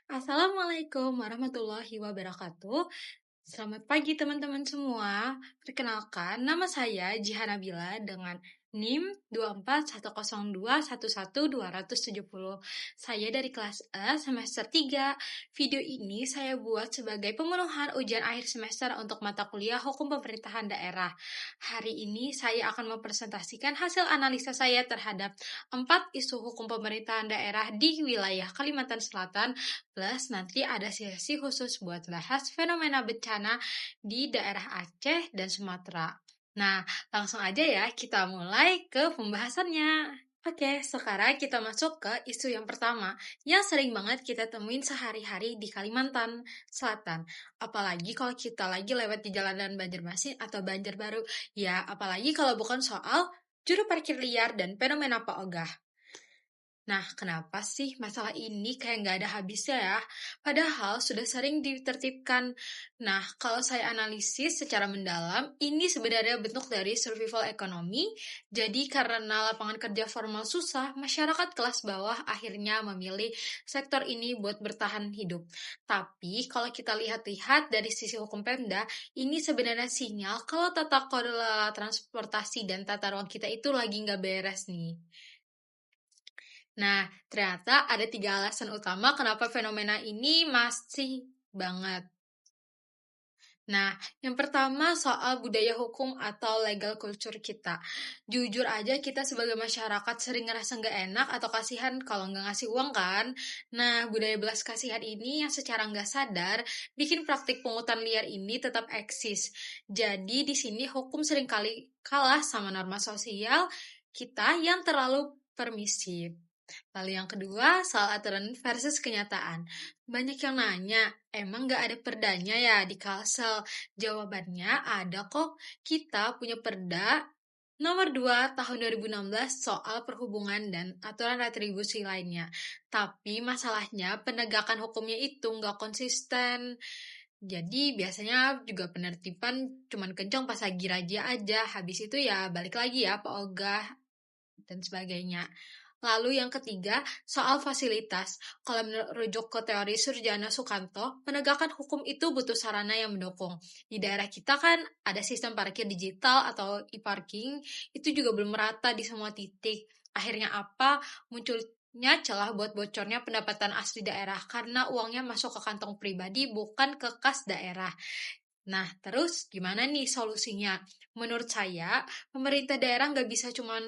Assalamualaikum warahmatullahi wabarakatuh. Selamat pagi teman-teman semua. Perkenalkan, nama saya Jihan Nabila dengan NIM 24102111270. Saya dari kelas E semester 3. Video ini saya buat sebagai pemenuhan ujian akhir semester untuk mata kuliah Hukum Pemerintahan Daerah. Hari ini saya akan mempresentasikan hasil analisa saya terhadap 4 isu hukum pemerintahan daerah di wilayah Kalimantan Selatan, plus nanti ada sesi khusus buat bahas fenomena bencana di daerah Aceh dan Sumatera. Nah, langsung aja ya kita mulai ke pembahasannya. Oke, sekarang kita masuk ke isu yang pertama yang sering banget kita temuin sehari-hari di Kalimantan Selatan. Apalagi kalau kita lagi lewat di jalanan Banjarmasin atau Banjarbaru. Ya, apalagi kalau bukan soal juru parkir liar dan fenomena Pak Ogah. Nah, kenapa sih masalah ini kayak nggak ada habisnya ya? Padahal sudah sering ditertibkan. Nah, kalau saya analisis secara mendalam, ini sebenarnya bentuk dari survival ekonomi. Jadi, karena lapangan kerja formal susah, masyarakat kelas bawah akhirnya memilih sektor ini buat bertahan hidup. Tapi, kalau kita lihat-lihat dari sisi hukum Pemda, ini sebenarnya sinyal kalau tata kelola transportasi dan tata ruang kita itu lagi nggak beres nih. Nah, ternyata ada 3 alasan utama kenapa fenomena ini masih banget. Nah, yang pertama soal budaya hukum atau legal culture kita. Jujur aja kita sebagai masyarakat sering ngerasa nggak enak atau kasihan kalau nggak ngasih uang kan. Nah, budaya belas kasihan ini yang secara nggak sadar bikin praktik pungutan liar ini tetap eksis. Jadi di sini hukum seringkali kalah sama norma sosial kita yang terlalu permisif. Lalu yang kedua, soal aturan versus kenyataan. Banyak yang nanya, emang nggak ada perdanya ya di Kalsel? Jawabannya ada kok. Kita punya perda nomor 2 tahun 2016 soal perhubungan dan aturan retribusi lainnya. Tapi masalahnya penegakan hukumnya itu nggak konsisten. Jadi biasanya juga penertiban cuman kencang pas lagi razia aja. Habis itu ya balik lagi ya Pak Ogah dan sebagainya. Lalu yang ketiga, soal fasilitas. Kalau merujuk ke teori Surjana Sukanto, penegakan hukum itu butuh sarana yang mendukung. Di daerah kita kan ada sistem parkir digital atau e-parking, itu juga belum merata di semua titik. Akhirnya apa? Munculnya celah buat bocornya pendapatan asli daerah karena uangnya masuk ke kantong pribadi bukan ke kas daerah. Nah, terus gimana nih solusinya? Menurut saya, pemerintah daerah nggak bisa cuma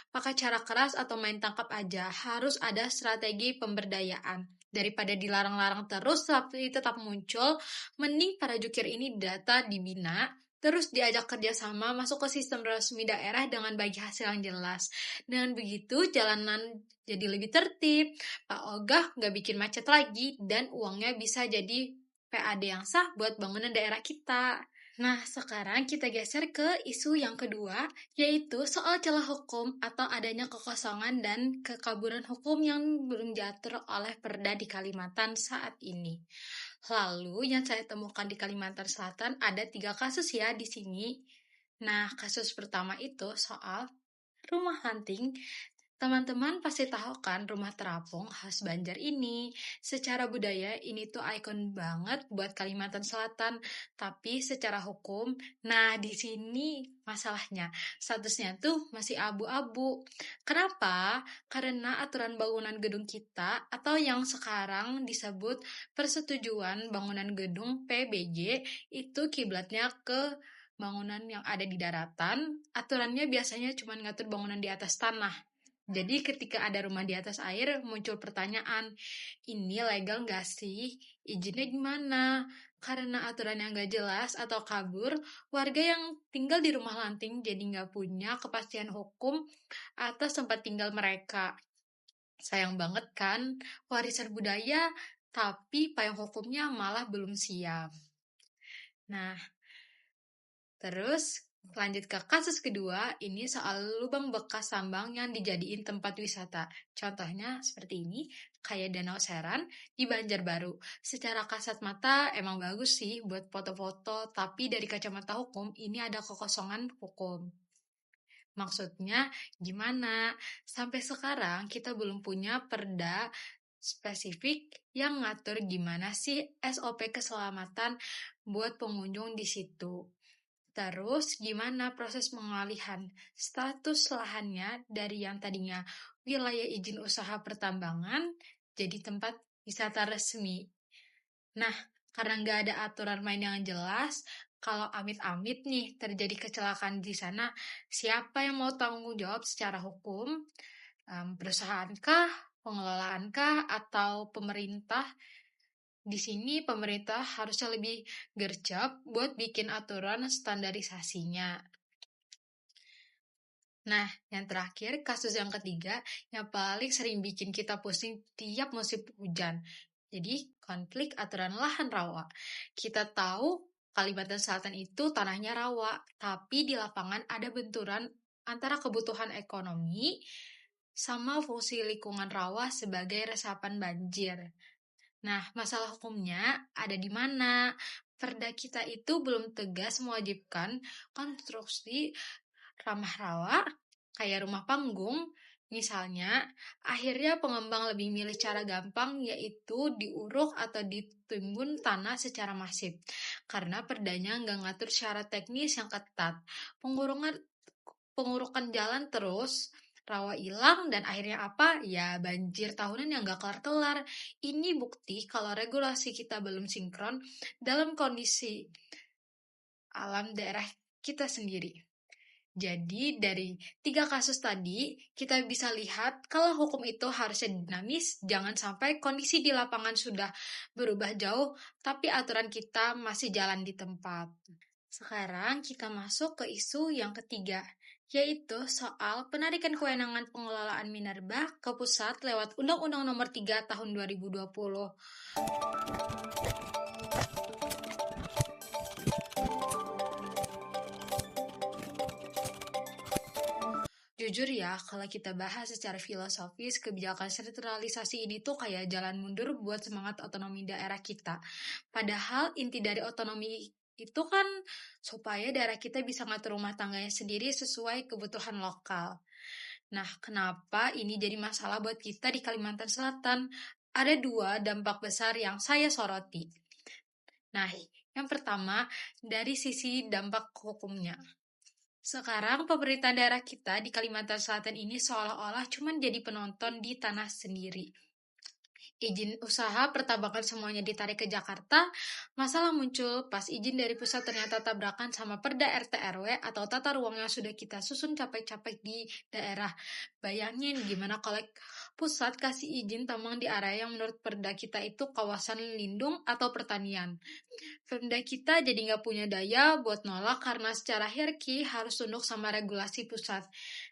pakai cara keras atau main tangkap aja. Harus ada strategi pemberdayaan. Daripada dilarang-larang terus tapi tetap muncul, mending para jukir ini data dibina, terus diajak kerjasama masuk ke sistem resmi daerah dengan bagi hasil yang jelas. Dengan begitu, jalanan jadi lebih tertib, Pak Ogah nggak bikin macet lagi, dan uangnya bisa jadi PAD yang sah buat bangunan daerah kita. Nah, sekarang kita geser ke isu yang kedua, yaitu soal celah hukum atau adanya kekosongan dan kekaburan hukum yang belum diatur oleh Perda di Kalimantan saat ini. Lalu, yang saya temukan di Kalimantan Selatan ada 3 kasus ya di sini. Nah, kasus pertama itu soal rumah hunting. Teman-teman pasti tahu kan rumah terapung khas Banjar ini. Secara budaya ini tuh ikon banget buat Kalimantan Selatan, tapi secara hukum, nah di sini masalahnya statusnya tuh masih abu-abu. Kenapa? Karena aturan bangunan gedung kita atau yang sekarang disebut Persetujuan Bangunan Gedung PBG itu kiblatnya ke bangunan yang ada di daratan. Aturannya biasanya cuma ngatur bangunan di atas tanah. Jadi ketika ada rumah di atas air, muncul pertanyaan, ini legal nggak sih? Izinnya gimana? Karena aturan yang nggak jelas atau kabur, warga yang tinggal di rumah lanting jadi nggak punya kepastian hukum atas tempat tinggal mereka. Sayang banget kan, warisan budaya, tapi payung hukumnya malah belum siap. Nah, terus lanjut ke kasus kedua, ini soal lubang bekas tambang yang dijadiin tempat wisata. Contohnya seperti ini, kayak Danau Seran di Banjarbaru. Secara kasat mata emang bagus sih buat foto-foto, tapi dari kacamata hukum ini ada kekosongan hukum. Maksudnya gimana? Sampai sekarang kita belum punya perda spesifik yang ngatur gimana sih SOP keselamatan buat pengunjung di situ. Terus gimana proses pengalihan status lahannya dari yang tadinya wilayah izin usaha pertambangan jadi tempat wisata resmi. Nah, karena nggak ada aturan main yang jelas, kalau amit-amit nih terjadi kecelakaan di sana, siapa yang mau tanggung jawab secara hukum? Perusahaan pengelolaankah, atau pemerintah? Di sini pemerintah harusnya lebih gercep buat bikin aturan standarisasinya. Nah, yang terakhir, kasus yang ketiga yang paling sering bikin kita pusing tiap musim hujan. Jadi, konflik aturan lahan rawa. Kita tahu Kalimantan Selatan itu tanahnya rawa, tapi di lapangan ada benturan antara kebutuhan ekonomi sama fungsi lingkungan rawa sebagai resapan banjir. Nah, masalah hukumnya ada di mana? Perda kita itu belum tegas mewajibkan konstruksi ramah rawa, kayak rumah panggung. Misalnya, akhirnya pengembang lebih milih cara gampang, yaitu diuruk atau ditimbun tanah secara masif. Karena perdanya nggak ngatur syarat teknis yang ketat. Pengurukan jalan terus, rawa hilang, dan akhirnya apa? Ya banjir tahunan yang gak kelar-kelar. Ini bukti kalau regulasi kita belum sinkron dalam kondisi alam daerah kita sendiri. Jadi dari 3 kasus tadi, kita bisa lihat kalau hukum itu harusnya dinamis, jangan sampai kondisi di lapangan sudah berubah jauh, tapi aturan kita masih jalan di tempat. Sekarang kita masuk ke isu yang ketiga, yaitu soal penarikan kewenangan pengelolaan minerba ke pusat lewat Undang-Undang Nomor 3 Tahun 2020. Jujur ya, kalau kita bahas secara filosofis, kebijakan sentralisasi ini tuh kayak jalan mundur buat semangat otonomi daerah kita. Padahal inti dari otonomi itu kan supaya daerah kita bisa ngatur rumah tangganya sendiri sesuai kebutuhan lokal. Nah, kenapa ini jadi masalah buat kita di Kalimantan Selatan? Ada 2 dampak besar yang saya soroti. Nah, yang pertama dari sisi dampak hukumnya. Sekarang pemerintah daerah kita di Kalimantan Selatan ini seolah-olah cuma jadi penonton di tanah sendiri. Izin usaha pertambangan semuanya ditarik ke Jakarta, masalah muncul pas izin dari pusat ternyata tabrakan sama Perda RT RW atau tata ruang yang sudah kita susun capek-capek di daerah. Bayangin gimana kalau pusat kasih izin tambang di area yang menurut Perda kita itu kawasan lindung atau pertanian. Pemda kita jadi nggak punya daya buat nolak karena secara hierarki harus tunduk sama regulasi pusat.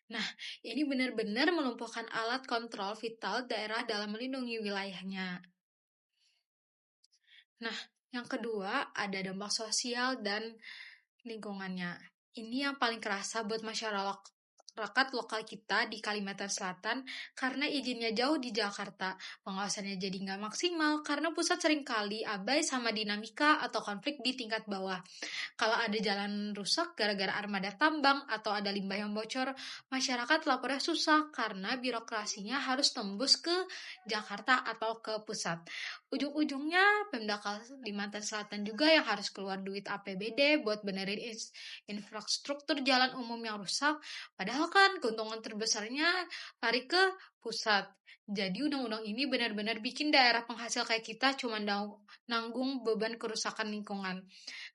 Nah, ini benar-benar melumpuhkan alat kontrol vital daerah dalam melindungi wilayahnya. Nah, yang kedua ada dampak sosial dan lingkungannya. Ini yang paling kerasa buat masyarakat lokal kita di Kalimantan Selatan karena izinnya jauh di Jakarta. Pengawasannya jadi nggak maksimal karena pusat seringkali abai sama dinamika atau konflik di tingkat bawah. Kalau ada jalan rusak gara-gara armada tambang atau ada limbah yang bocor, masyarakat lapornya susah karena birokrasinya harus tembus ke Jakarta atau ke pusat. Ujung-ujungnya Pemda Kalimantan Selatan juga yang harus keluar duit APBD buat benerin infrastruktur jalan umum yang rusak, padahal kan keuntungan terbesarnya lari ke pusat. Jadi undang-undang ini benar-benar bikin daerah penghasil kayak kita cuma nanggung beban kerusakan lingkungan,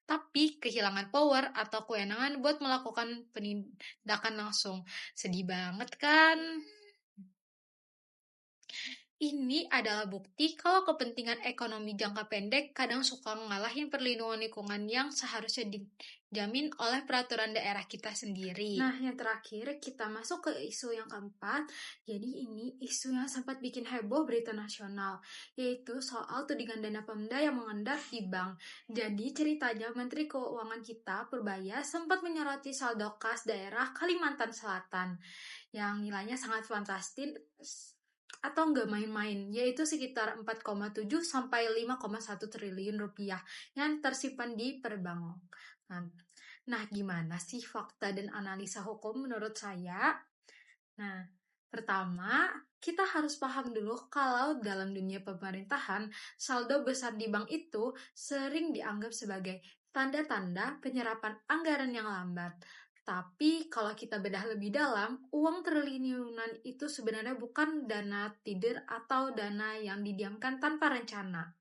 tapi kehilangan power atau kewenangan buat melakukan penindakan langsung. Sedih banget kan? Ini adalah bukti kalau kepentingan ekonomi jangka pendek kadang suka ngalahin perlindungan lingkungan yang seharusnya dijamin oleh peraturan daerah kita sendiri. Nah, yang terakhir kita masuk ke isu yang keempat. Jadi ini isu yang sempat bikin heboh berita nasional, yaitu soal tudingan dana Pemda yang mengendap di bank. Jadi ceritanya Menteri Keuangan kita Purbaya sempat menyoroti saldo kas daerah Kalimantan Selatan yang nilainya sangat fantastis atau nggak main-main, yaitu sekitar 4,7 sampai 5,1 triliun rupiah yang tersimpan di perbankan. Nah, gimana sih fakta dan analisa hukum menurut saya? Nah, pertama, kita harus paham dulu kalau dalam dunia pemerintahan, saldo besar di bank itu sering dianggap sebagai tanda-tanda penyerapan anggaran yang lambat. Tapi kalau kita bedah lebih dalam, uang triliunan itu sebenarnya bukan dana tidur atau dana yang didiamkan tanpa rencana.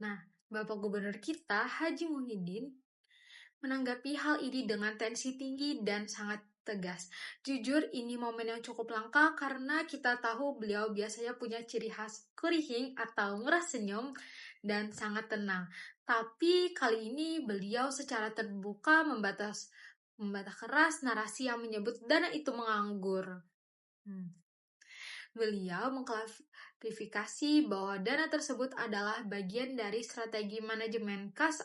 Nah, Bapak Gubernur kita, Haji Muhyiddin, menanggapi hal ini dengan tensi tinggi dan sangat tegas. Jujur, ini momen yang cukup langka karena kita tahu beliau biasanya punya ciri khas kurihing atau murah senyum dan sangat tenang. Tapi kali ini beliau secara terbuka membantah keras narasi yang menyebut dana itu menganggur. Beliau mengklarifikasi bahwa dana tersebut adalah bagian dari strategi manajemen kas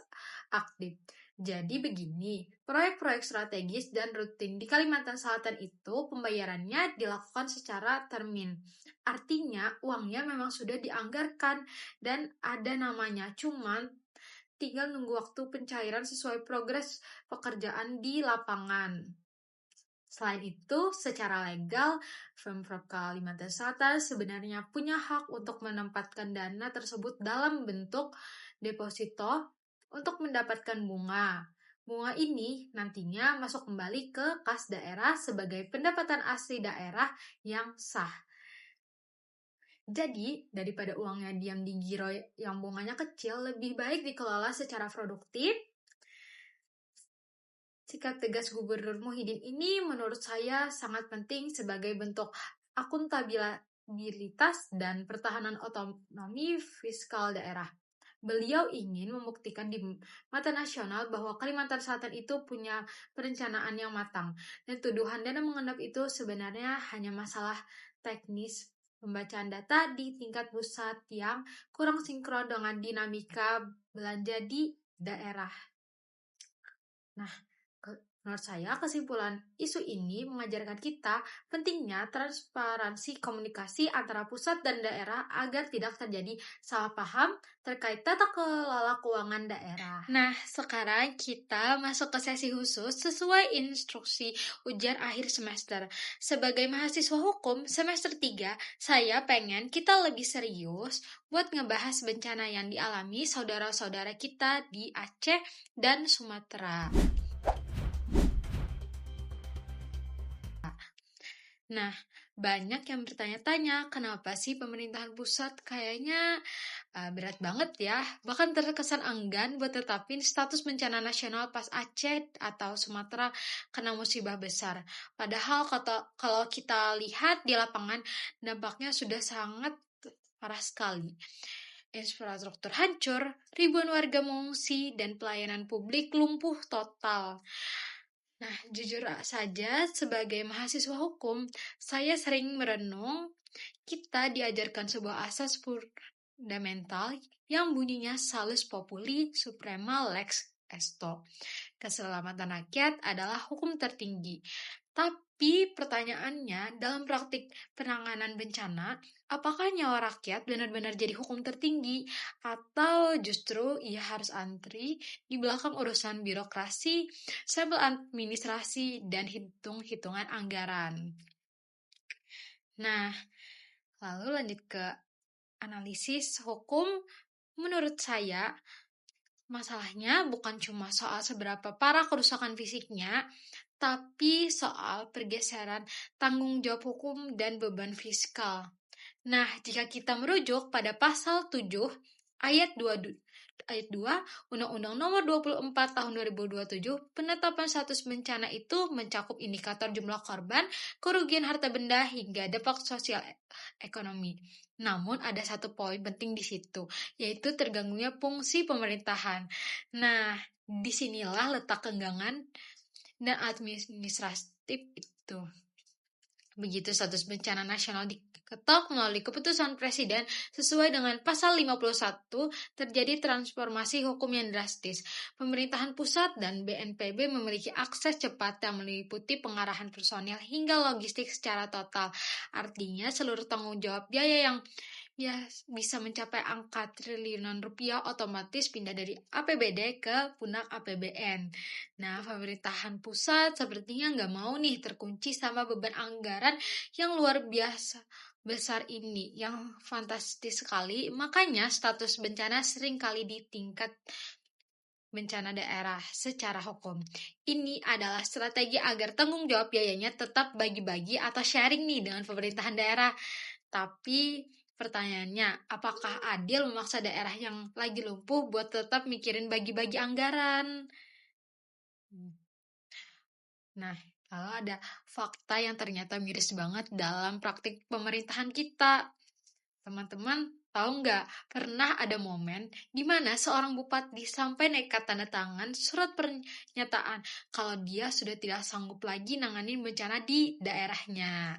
aktif. Jadi begini, proyek-proyek strategis dan rutin di Kalimantan Selatan itu pembayarannya dilakukan secara termin. Artinya uangnya memang sudah dianggarkan dan ada namanya, cuman tinggal nunggu waktu pencairan sesuai progres pekerjaan di lapangan. Selain itu, secara legal, Pemprov Kalimantan Selatan sebenarnya punya hak untuk menempatkan dana tersebut dalam bentuk deposito untuk mendapatkan bunga. Bunga ini nantinya masuk kembali ke kas daerah sebagai pendapatan asli daerah yang sah. Jadi, daripada uangnya diam di giro yang bunganya kecil, lebih baik dikelola secara produktif. Sikap tegas Gubernur Muhyiddin ini menurut saya sangat penting sebagai bentuk akuntabilitas dan pertahanan otonomi fiskal daerah. Beliau ingin membuktikan di mata nasional bahwa Kalimantan Selatan itu punya perencanaan yang matang, dan tuduhan dana mengendap itu sebenarnya hanya masalah teknis pembacaan data di tingkat pusat yang kurang sinkron dengan dinamika belanja di daerah. Nah, menurut saya kesimpulan isu ini mengajarkan kita pentingnya transparansi komunikasi antara pusat dan daerah agar tidak terjadi salah paham terkait tata kelola keuangan daerah. Nah, sekarang kita masuk ke sesi khusus sesuai instruksi ujian akhir semester. Sebagai mahasiswa hukum semester 3, saya pengen kita lebih serius buat ngebahas bencana yang dialami saudara-saudara kita di Aceh dan Sumatera. Nah, banyak yang bertanya-tanya, kenapa sih pemerintahan pusat kayaknya berat banget ya, bahkan terkesan enggan buat tetapin status bencana nasional pas Aceh atau Sumatera kena musibah besar. Padahal kalau kita lihat di lapangan, dampaknya sudah sangat parah sekali. Infrastruktur hancur, ribuan warga mengungsi, dan pelayanan publik lumpuh total. Nah, jujur saja sebagai mahasiswa hukum, saya sering merenung, kita diajarkan sebuah asas fundamental yang bunyinya salus populi suprema lex esto. Keselamatan rakyat adalah hukum tertinggi. Tapi pertanyaannya, dalam praktik penanganan bencana, apakah nyawa rakyat benar-benar jadi hukum tertinggi? Atau justru ia harus antri di belakang urusan birokrasi, sampel administrasi, dan hitung-hitungan anggaran? Nah, lalu lanjut ke analisis hukum. Menurut saya, masalahnya bukan cuma soal seberapa parah kerusakan fisiknya, tapi soal pergeseran tanggung jawab hukum dan beban fiskal. Nah, jika kita merujuk pada pasal 7 ayat 2 Undang-Undang Nomor 24 Tahun 2027, penetapan status bencana itu mencakup indikator jumlah korban, kerugian harta benda, hingga dampak sosial ekonomi. Namun ada satu poin penting di situ, yaitu terganggunya fungsi pemerintahan. Nah, disinilah letak kenggangan dan administratif itu. Begitu status bencana nasional diketok melalui keputusan Presiden sesuai dengan pasal 51, terjadi transformasi hukum yang drastis. Pemerintahan pusat dan BNPB memiliki akses cepat yang meliputi pengarahan personil hingga logistik secara total. Artinya seluruh tanggung jawab biaya yang ya bisa mencapai angka triliunan rupiah otomatis pindah dari APBD ke pundak APBN. Nah, pemerintahan pusat sepertinya nggak mau nih terkunci sama beban anggaran yang luar biasa besar ini, yang fantastis sekali. Makanya status bencana sering kali di tingkat bencana daerah secara hukum. Ini adalah strategi agar tanggung jawab biayanya tetap bagi-bagi atau sharing nih dengan pemerintahan daerah. Tapi pertanyaannya, apakah adil memaksa daerah yang lagi lumpuh buat tetap mikirin bagi-bagi anggaran? Nah, lalu ada fakta yang ternyata miris banget dalam praktik pemerintahan kita. Teman-teman, tahu nggak, pernah ada momen di mana seorang bupati sampai nekat tanda tangan surat pernyataan kalau dia sudah tidak sanggup lagi nanganin bencana di daerahnya.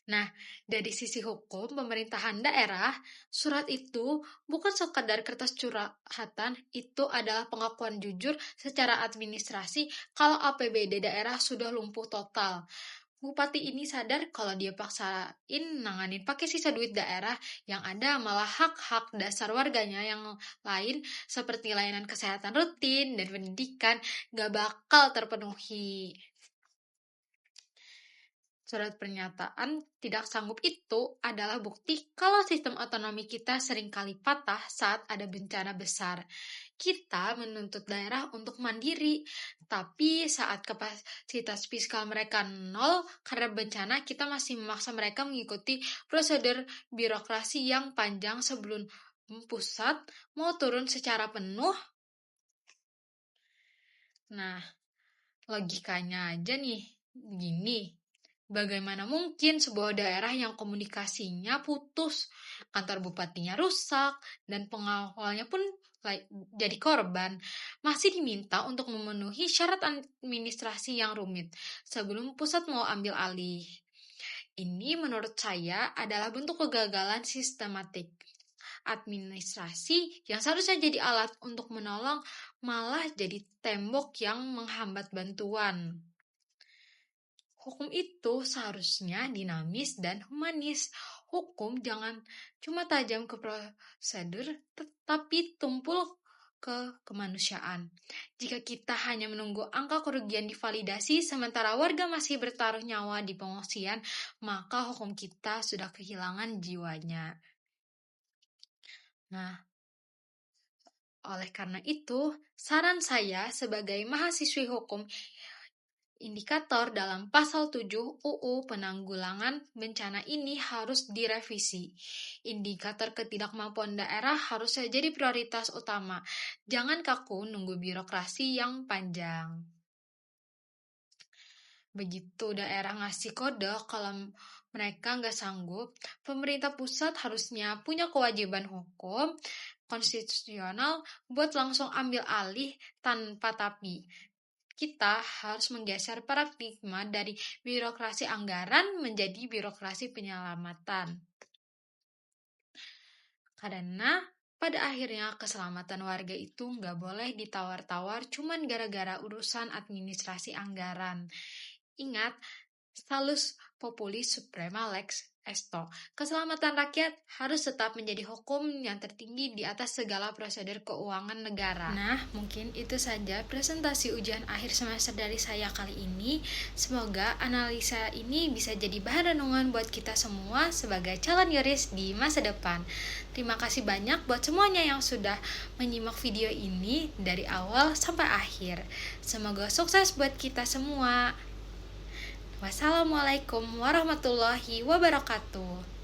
Nah, dari sisi hukum pemerintahan daerah, surat itu bukan sekadar kertas curhatan, itu adalah pengakuan jujur secara administrasi kalau APBD daerah sudah lumpuh total. Bupati ini sadar kalau dia paksain nanganin pakai sisa duit daerah, yang ada malah hak-hak dasar warganya yang lain seperti layanan kesehatan rutin dan pendidikan gak bakal terpenuhi. Surat pernyataan tidak sanggup itu adalah bukti kalau sistem otonomi kita seringkali patah saat ada bencana besar. Kita menuntut daerah untuk mandiri, tapi saat kapasitas fiskal mereka nol karena bencana, kita masih memaksa mereka mengikuti prosedur birokrasi yang panjang sebelum pusat mau turun secara penuh. Nah, logikanya aja nih, gini. Bagaimana mungkin sebuah daerah yang komunikasinya putus, kantor bupatinya rusak, dan pengawalnya pun jadi korban, masih diminta untuk memenuhi syarat administrasi yang rumit sebelum pusat mau ambil alih? Ini menurut saya adalah bentuk kegagalan sistematik. Administrasi yang seharusnya jadi alat untuk menolong malah jadi tembok yang menghambat bantuan. Hukum itu seharusnya dinamis dan humanis. Hukum jangan cuma tajam ke prosedur, tetapi tumpul ke kemanusiaan. Jika kita hanya menunggu angka kerugian divalidasi sementara warga masih bertaruh nyawa di pengungsian, maka hukum kita sudah kehilangan jiwanya. Nah, oleh karena itu, saran saya sebagai mahasiswi hukum, indikator dalam pasal 7 UU Penanggulangan Bencana ini harus direvisi. Indikator ketidakmampuan daerah harus jadi prioritas utama. Jangan kaku nunggu birokrasi yang panjang. Begitu daerah ngasih kode kalau mereka nggak sanggup, pemerintah pusat harusnya punya kewajiban hukum konstitusional buat langsung ambil alih tanpa tapi. Kita harus menggeser paradigma dari birokrasi anggaran menjadi birokrasi penyelamatan. Karena pada akhirnya keselamatan warga itu nggak boleh ditawar-tawar cuman gara-gara urusan administrasi anggaran. Ingat, salus populi suprema lex esto. Keselamatan rakyat harus tetap menjadi hukum yang tertinggi di atas segala prosedur keuangan negara. Nah, mungkin itu saja presentasi ujian akhir semester dari saya kali ini. Semoga analisa ini bisa jadi bahan renungan buat kita semua sebagai calon yuris di masa depan. Terima kasih banyak buat semuanya yang sudah menyimak video ini dari awal sampai akhir. Semoga sukses buat kita semua. Wassalamualaikum warahmatullahi wabarakatuh.